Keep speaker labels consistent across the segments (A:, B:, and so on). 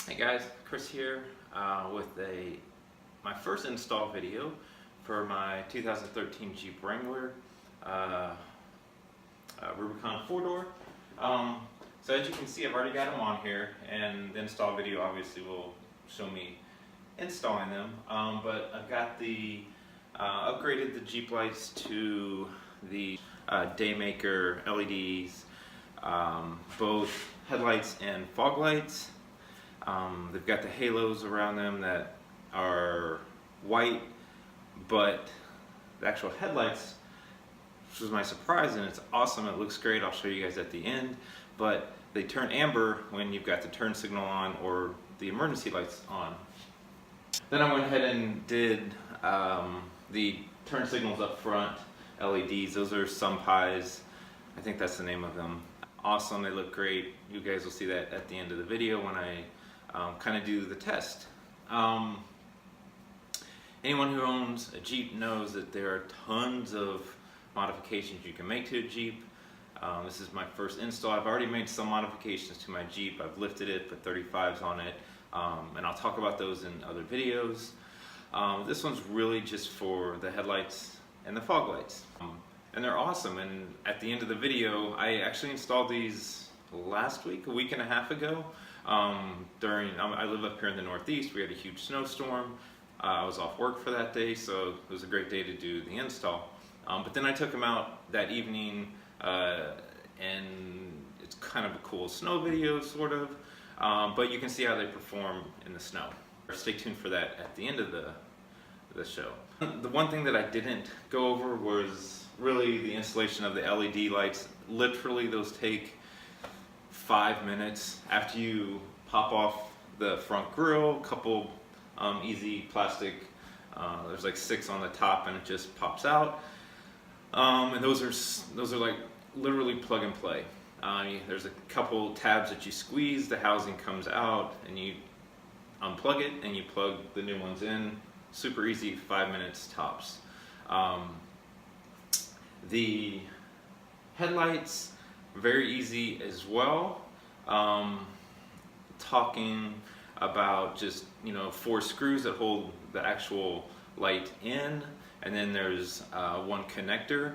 A: Hey guys, Chris here with my first install video for my 2013 Jeep Wrangler Rubicon 4-door. So as you can see, I've already got them on here, and the install video obviously will show me installing them. But I've got upgraded the Jeep lights to the Daymaker LEDs, both headlights and fog lights. They've got the halos around them that are white, but the actual headlights, which was my surprise, and it's awesome, it looks great, I'll show you guys at the end, but they turn amber when you've got the turn signal on or the emergency lights on. Then I went ahead and did the turn signals up front, LEDs. Those are some PIS, I think that's the name of them. Awesome, they look great. You guys will see that at the end of the video when I kind of do the test. Anyone who owns a Jeep knows that there are tons of modifications you can make to a Jeep. This is my first install. I've already made some modifications to my Jeep. I've lifted it, put 35s on it, and I'll talk about those in other videos. This one's really just for the headlights and the fog lights. And they're awesome, and at the end of the video, I actually installed these last week, a week and a half ago. I live up here in the Northeast. We had a huge snowstorm. I was off work for that day, so it was a great day to do the install. But then I took them out that evening, and it's kind of a cool snow video, sort of. But you can see how they perform in the snow. Stay tuned for that at the end of the show. The one thing that I didn't go over was really the installation of the LED lights. Literally, those take 5 minutes after you pop off the front grille. A couple easy plastic, there's like 6 on the top, and it just pops out. And those are like literally plug and play. There's a couple tabs that you squeeze, the housing comes out, and you unplug it and you plug the new ones in. Super easy, 5 minutes tops. The headlights, very easy as well. Talking about just 4 screws that hold the actual light in, and then there's one connector.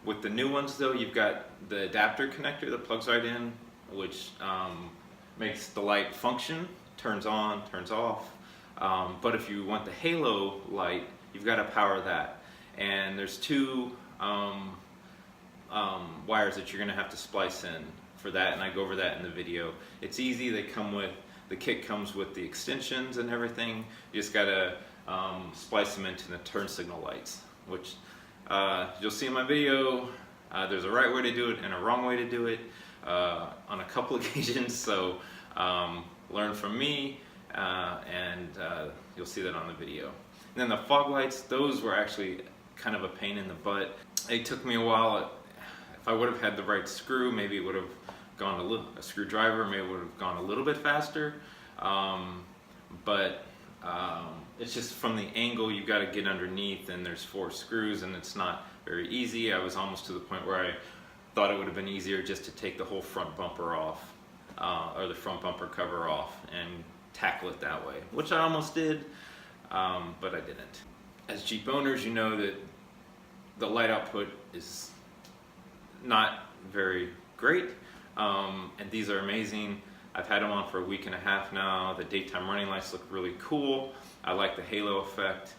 A: With the new ones though, you've got the adapter connector that plugs right in, which makes the light function, turns on, turns off. But if you want the halo light, you've got to power that, and there's 2 wires that you're going to have to splice in for that, and I go over that in the video. It's easy. The kit comes with the extensions and everything. You just got to splice them into the turn signal lights, which you'll see in my video. There's a right way to do it and a wrong way to do it on a couple occasions, so learn from me, and you'll see that on the video. And then the fog lights, those were actually kind of a pain in the butt. It took me a while. If I would have had the right screw, maybe it would have gone a screwdriver, maybe it would have gone a little bit faster. But it's just from the angle, you've got to get underneath, and there's 4 screws, and it's not very easy. I was almost to the point where I thought it would have been easier just to take the whole front bumper off, or the front bumper cover off, and tackle it that way, which I almost did, but I didn't. As Jeep owners, you know that the light output is not very great, and these are amazing. I've had them on for a week and a half now. The daytime running lights look really cool. I like the halo effect,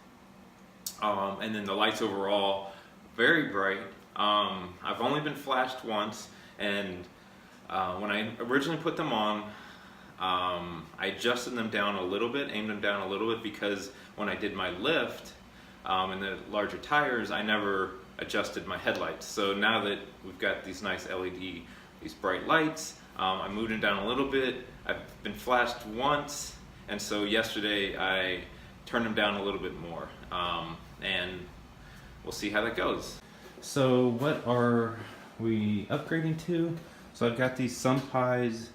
A: and then the lights overall, very bright. I've only been flashed once, and when I originally put them on, I adjusted them down a little bit, aimed them down a little bit, because when I did my lift and the larger tires, I never adjusted my headlights. So now that we've got these nice LED, these bright lights, I moved them down a little bit. I've been flashed once, and so yesterday I turned them down a little bit more, and we'll see how that goes. So what are we upgrading to? So I've got these PIS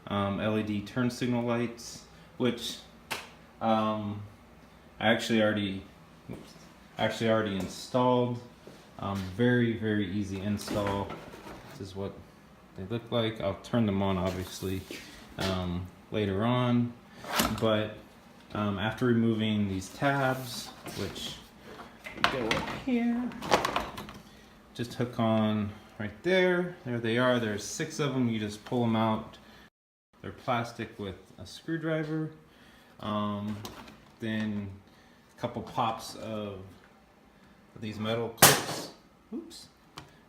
A: LED turn signal lights, which I actually already installed. Very easy install. This is what they look like. I'll turn them on obviously later on. But after removing these tabs, which go up here, just hook on right there. There they are. There's 6 of them. You just pull them out. They're plastic with a screwdriver. Then a couple pops of these metal clips. Oops.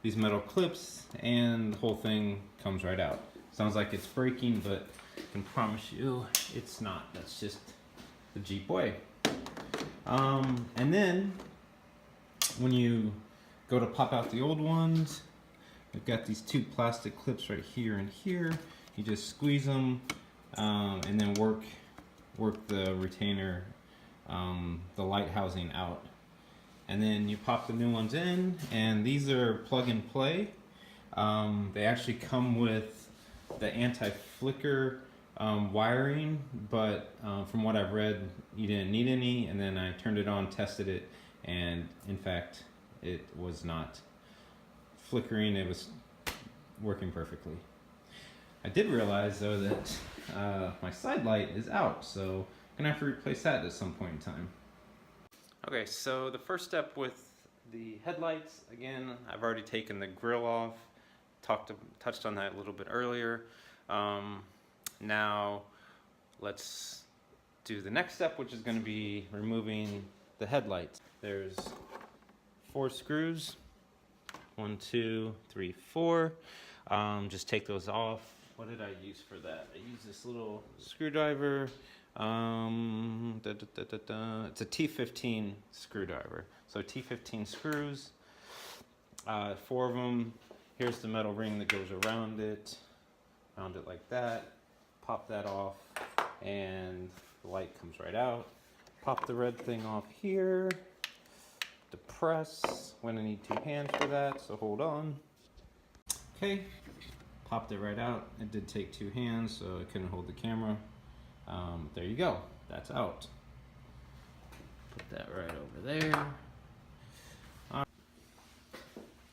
A: These metal clips, and the whole thing comes right out. Sounds like it's breaking, but I can promise you it's not. That's just the Jeep way. And then when you go to pop out the old ones, we've got these 2 plastic clips right here and here. You just squeeze them and then work the retainer, the light housing out. And then you pop the new ones in, and these are plug and play. They actually come with the anti-flicker wiring, but from what I've read, you didn't need any. And then I turned it on, tested it, and in fact, it was not flickering. It was working perfectly. I did realize though that my side light is out, so I'm gonna have to replace that at some point in time. Okay, so the first step with the headlights, again, I've already taken the grill off, touched on that a little bit earlier. Now let's do the next step, which is going to be removing the headlights. There's 4 screws, 1, 2, 3, 4. Just take those off. What did I use for that? I used this little screwdriver. It's a T15 screwdriver. So T15 screws, 4 of them. Here's the metal ring that goes around it like that. Pop that off, and the light comes right out. Pop the red thing off here. Depress. When I need 2 hands for that, so hold on. Okay, popped it right out. It did take 2 hands, so I couldn't hold the camera. There you go. That's out. Put that right over there.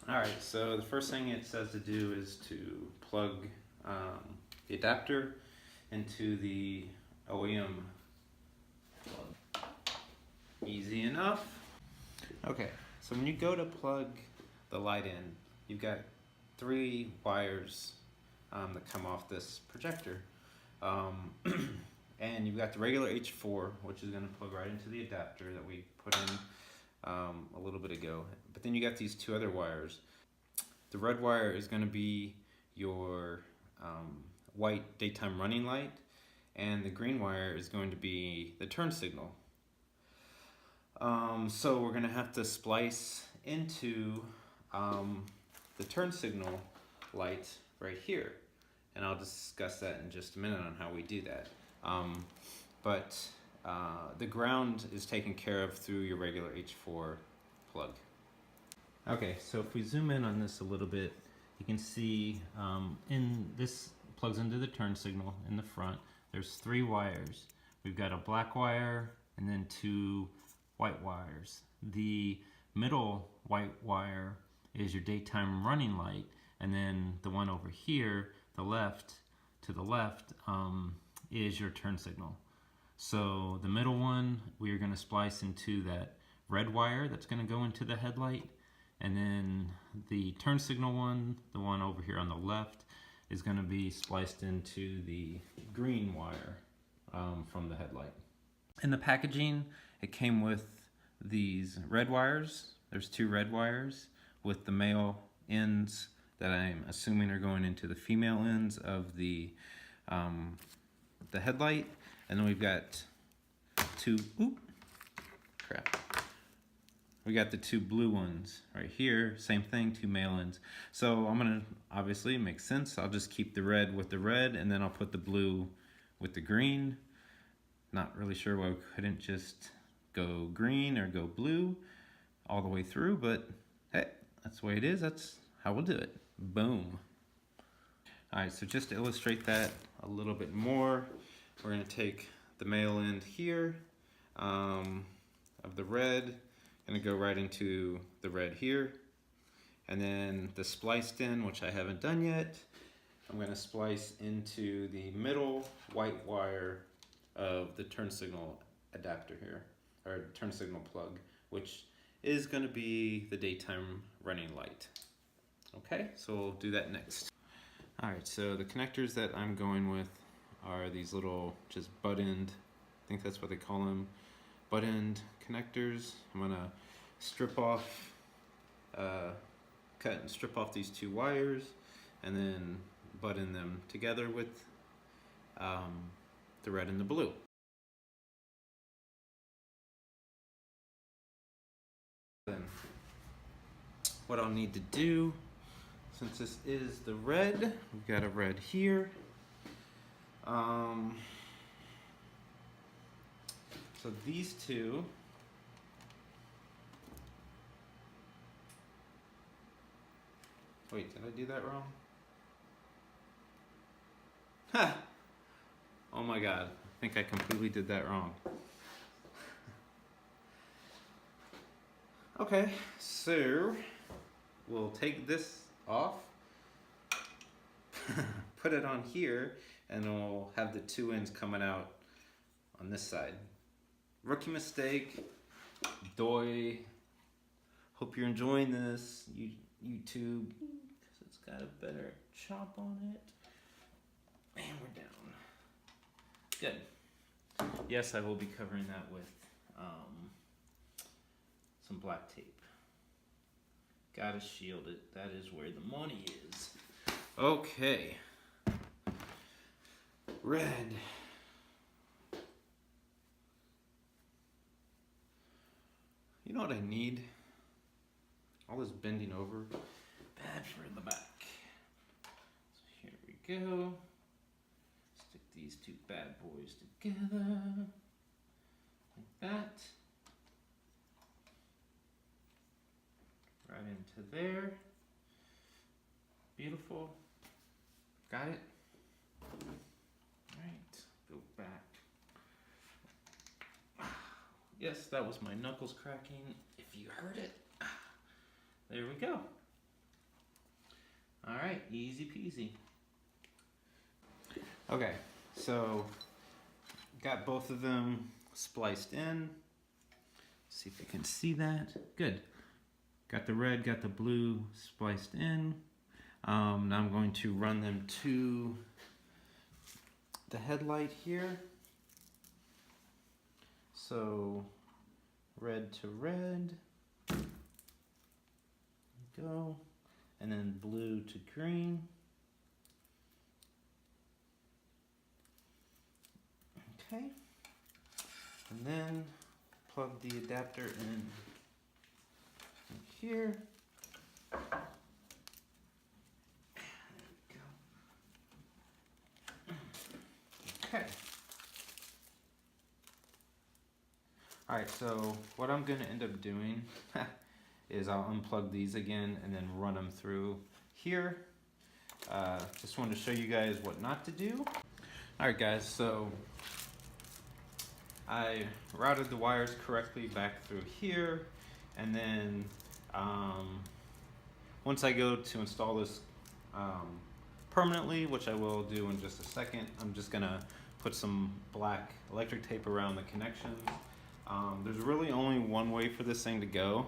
A: Alright, so the first thing it says to do is to plug the adapter into the OEM plug. Easy enough. Okay, so when you go to plug the light in, you've got 3 wires that come off this projector. And you've got the regular H4, which is going to plug right into the adapter that we put in a little bit ago. But then you got these 2 other wires. The red wire is going to be your white daytime running light, and the green wire is going to be the turn signal. So we're going to have to splice into the turn signal light right here. And I'll discuss that in just a minute on how we do that. But the ground is taken care of through your regular H4 plug. Okay, so if we zoom in on this a little bit, you can see in this plugs into the turn signal in the front. There's 3 wires. We've got a black wire and then 2 white wires. The middle white wire is your daytime running light, and then the one over here, to the left, is your turn signal. So the middle one, we are going to splice into that red wire that's going to go into the headlight, and then the turn signal one, the one over here on the left, is going to be spliced into the green wire from the headlight. In the packaging, it came with these red wires. There's 2 red wires with the male ends that I'm assuming are going into the female ends of the headlight, and then we've got 2. We got the 2 blue ones right here. Same thing, 2 male ends. So I'm gonna, obviously, it makes sense. I'll just keep the red with the red, and then I'll put the blue with the green. Not really sure why we couldn't just go green or go blue all the way through, but hey, that's the way it is. That's how we'll do it. Boom. Alright, so just to illustrate that a little bit more, we're going to take the male end here of the red, going to go right into the red here, and then the spliced end, which I haven't done yet, I'm going to splice into the middle white wire of the turn signal adapter here, or turn signal plug, which is going to be the daytime running light. Okay, so we'll do that next. Alright, so the connectors that I'm going with are these little just butt end, I think that's what they call them, butt end connectors. I'm going to strip off, cut and strip off these two wires and then button them together with the red and the blue. Then what I'll need to do, since this is the red, we've got a red here. So these two, wait, did I do that wrong? Ha! Oh my god, I think I completely did that wrong. Okay, so we'll take this off, put it on here, and we'll have the two ends coming out on this side. Rookie mistake, doy. Hope you're enjoying this, YouTube, because it's got a better chop on it. And we're down. Good. Yes, I will be covering that with some black tape. Gotta shield it. That is where the money is. Okay. Red. You know what I need? All this bending over. Bad for the back. So here we go. Stick these two bad boys together. Like that. Right into there. Beautiful. Got it? Alright, go back. Yes, that was my knuckles cracking. If you heard it. There we go. Alright, easy peasy. Okay, so got both of them spliced in. See if you can see that. Good. Got the red, got the blue spliced in. Now I'm going to run them to the headlight here. So red to red. Go. And then blue to green. Okay. And then plug the adapter in here. There we go. Okay. Alright, so what I'm going to end up doing is I'll unplug these again and then run them through here. Just wanted to show you guys what not to do. Alright guys, so I routed the wires correctly back through here, and then once I go to install this permanently, which I will do in just a second, I'm just gonna put some black electric tape around the connections. There's really only one way for this thing to go.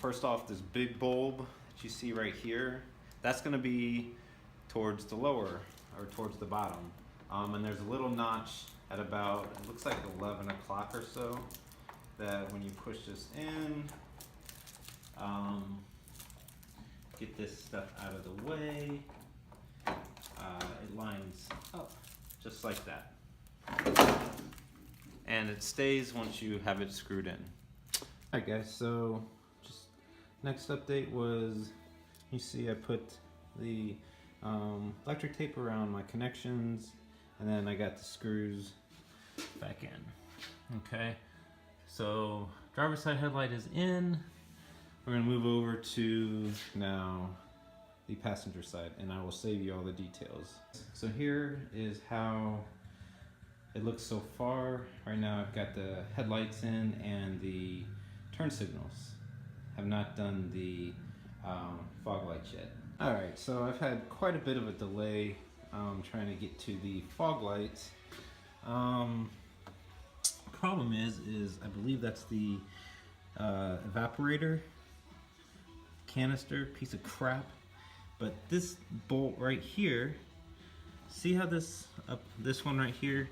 A: First off, this big bulb that you see right here, that's gonna be towards the lower, or towards the bottom. And there's a little notch at about, it looks like 11 o'clock or so, that when you push this in, get this stuff out of the way, it lines up just like that. And it stays once you have it screwed in. Alright guys, so just next update was, you see I put the electric tape around my connections, and then I got the screws back in. Okay, so driver's side headlight is in. We're gonna move over to now the passenger side, and I will save you all the details. So here is how it looks so far. Right now I've got the headlights in and the turn signals. Have not done the fog lights yet. Alright, so I've had quite a bit of a delay trying to get to the fog lights.
B: Problem is I believe that's the evaporator canister, piece of crap. But this bolt right here, see how this one right here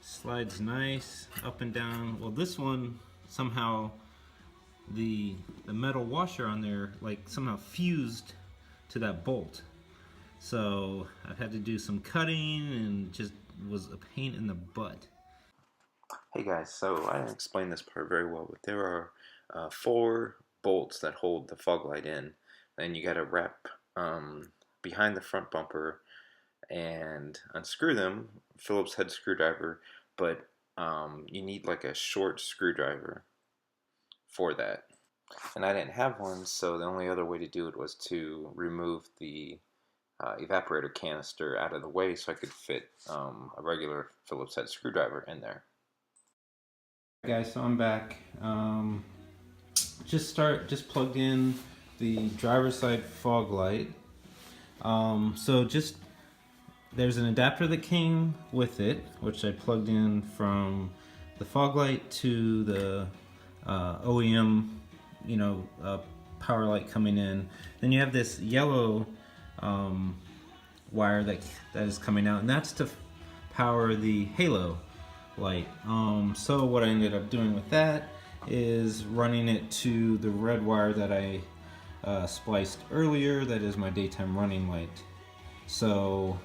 B: slides nice up and down. Well, this one somehow the metal washer on there like somehow fused to that bolt. So I've had to do some cutting and just was a pain in the butt.
A: Hey guys, so I didn't explain this part very well, but there are 4 bolts that hold the fog light in. Then you got to wrap behind the front bumper and unscrew them, Phillips head screwdriver, but you need like a short screwdriver for that. And I didn't have one, so the only other way to do it was to remove the evaporator canister out of the way so I could fit a regular Phillips head screwdriver in there.
B: Guys, so I'm back. Just plugged in the driver's side fog light. There's an adapter that came with it, which I plugged in from the fog light to the OEM, power light coming in. Then you have this yellow wire that is coming out, and that's to power the halo light. So what I ended up doing with that is running it to the red wire that I spliced earlier. That is my daytime running light. So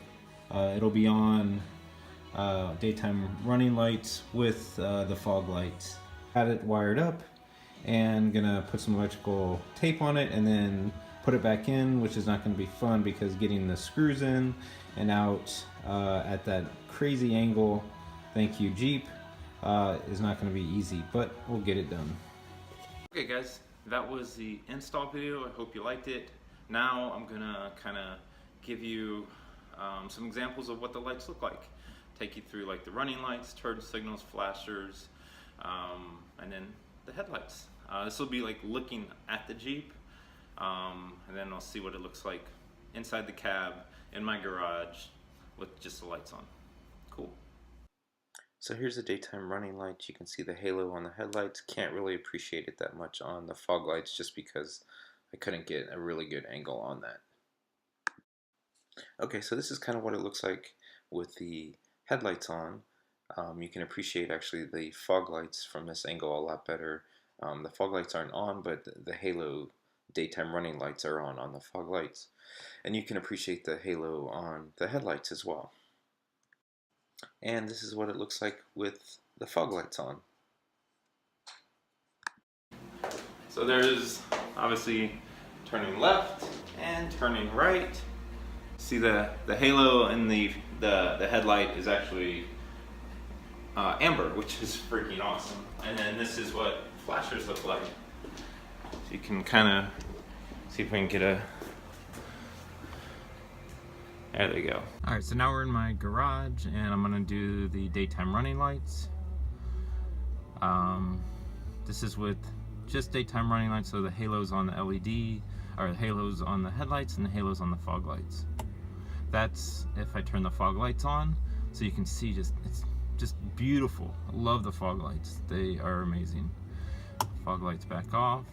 B: it'll be on daytime running lights with the fog lights. Had it wired up and gonna put some electrical tape on it and then put it back in, which is not going to be fun because getting the screws in and out at that crazy angle, thank you Jeep, is not going to be easy, but we'll get it done.
A: Okay guys, that was the install video. I hope you liked it. Now I'm gonna kind of give you some examples of what the lights look like. Take you through like the running lights, turn signals, flashers, and then the headlights. This will be like looking at the Jeep, and then I'll see what it looks like inside the cab in my garage with just the lights on. Cool. So here's the daytime running lights. You can see the halo on the headlights. Can't really appreciate it that much on the fog lights just because I couldn't get a really good angle on that. Okay, so this is kind of what it looks like with the headlights on. You can appreciate actually the fog lights from this angle a lot better. The fog lights aren't on, but the halo daytime running lights are on the fog lights. And you can appreciate the halo on the headlights as well. And this is what it looks like with the fog lights on. So there's obviously turning left and turning right. See the halo in the headlight is actually amber, which is freaking awesome. And then this is what flashers look like. So you can kind of see if we can get a... There they go. Alright, so now we're in my garage and I'm going to do the daytime running lights. This is with just daytime running lights, so the halos on the LED, or the halos on the headlights and the halos on the fog lights. That's if I turn the fog lights on, so you can see it's just beautiful. I love the fog lights. They are amazing. Fog lights back off,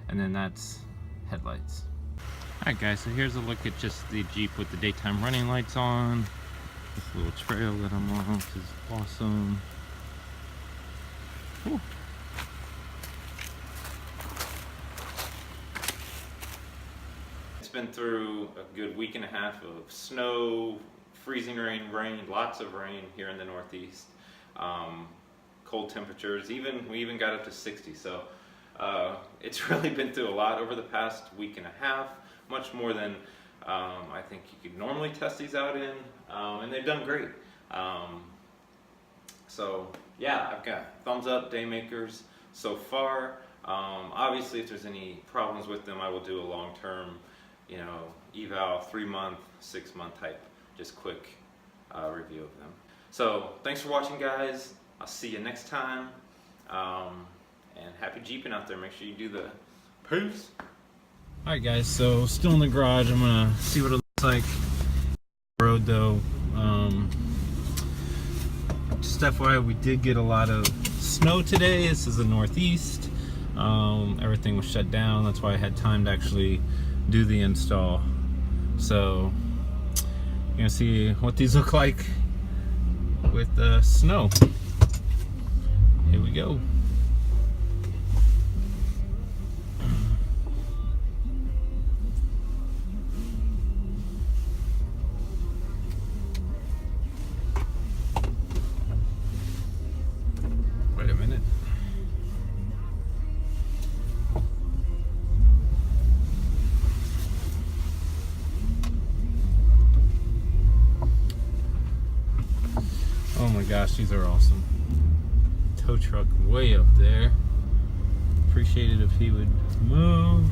A: and then that's headlights. Alright guys, so here's a look at just the Jeep with the daytime running lights on. This little trail that I'm on, which is awesome. Whew. It's been through a good week and a half of snow, freezing rain, lots of rain here in the Northeast. Cold temperatures, we even got up to 60, so it's really been through a lot over the past week and a half, much more than I think you could normally test these out in, and they've done great. So yeah, I've got thumbs up Daymakers so far. Obviously if there's any problems with them, I will do a long-term, eval, 3-month, 6-month type, just quick review of them. So thanks for watching guys. I'll see you next time, and happy Jeeping out there. Make sure you do the peace.
B: Alright guys, so still in the garage. I'm gonna see what it looks like. Road though, just FYI, we did get a lot of snow today. This is the Northeast. Everything was shut down. That's why I had time to actually do the install. So you're gonna see what these look like with the snow. Here we go. Wait a minute. Oh my gosh, these are awesome. Tow truck way up there. Appreciate it if he would move.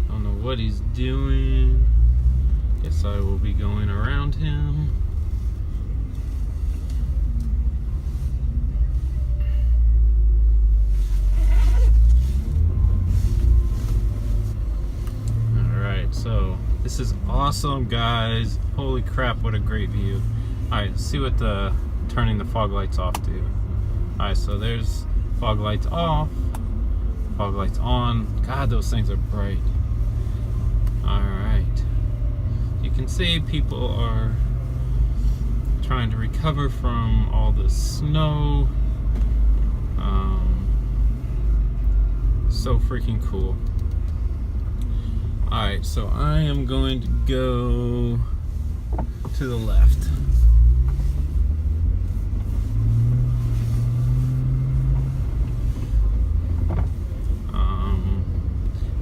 B: I don't know what he's doing. Guess I will be going around him. So this is awesome, guys. Holy crap, what a great view. Alright, let's see what the turning the fog lights off do. Alright, so there's fog lights off, fog lights on. God, those things are bright. Alright, you can see people are trying to recover from all the snow. So freaking cool. Alright, so I am going to go to the left.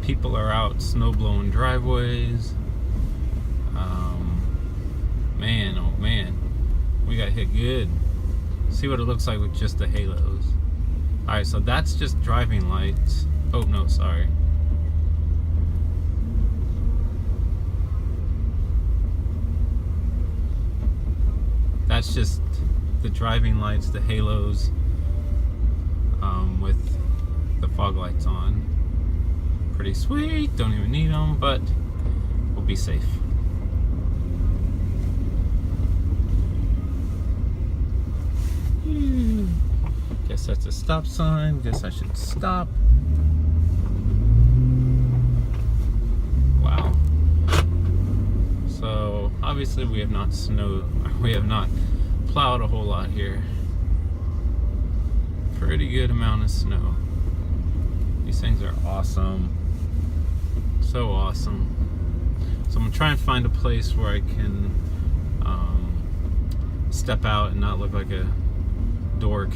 B: People are out snow blowing driveways. Man, oh man, we got hit good. See what it looks like with just the halos. Alright, so that's just driving lights. Oh no, sorry. That's just the driving lights, the halos, with the fog lights on. Pretty sweet, don't even need them, but we'll be safe. Guess that's a stop sign, guess I should stop. Wow. So obviously we have not plowed a whole lot here. Pretty good amount of snow. These things are awesome. So awesome. So I'm gonna try and find a place where I can step out and not look like a dork.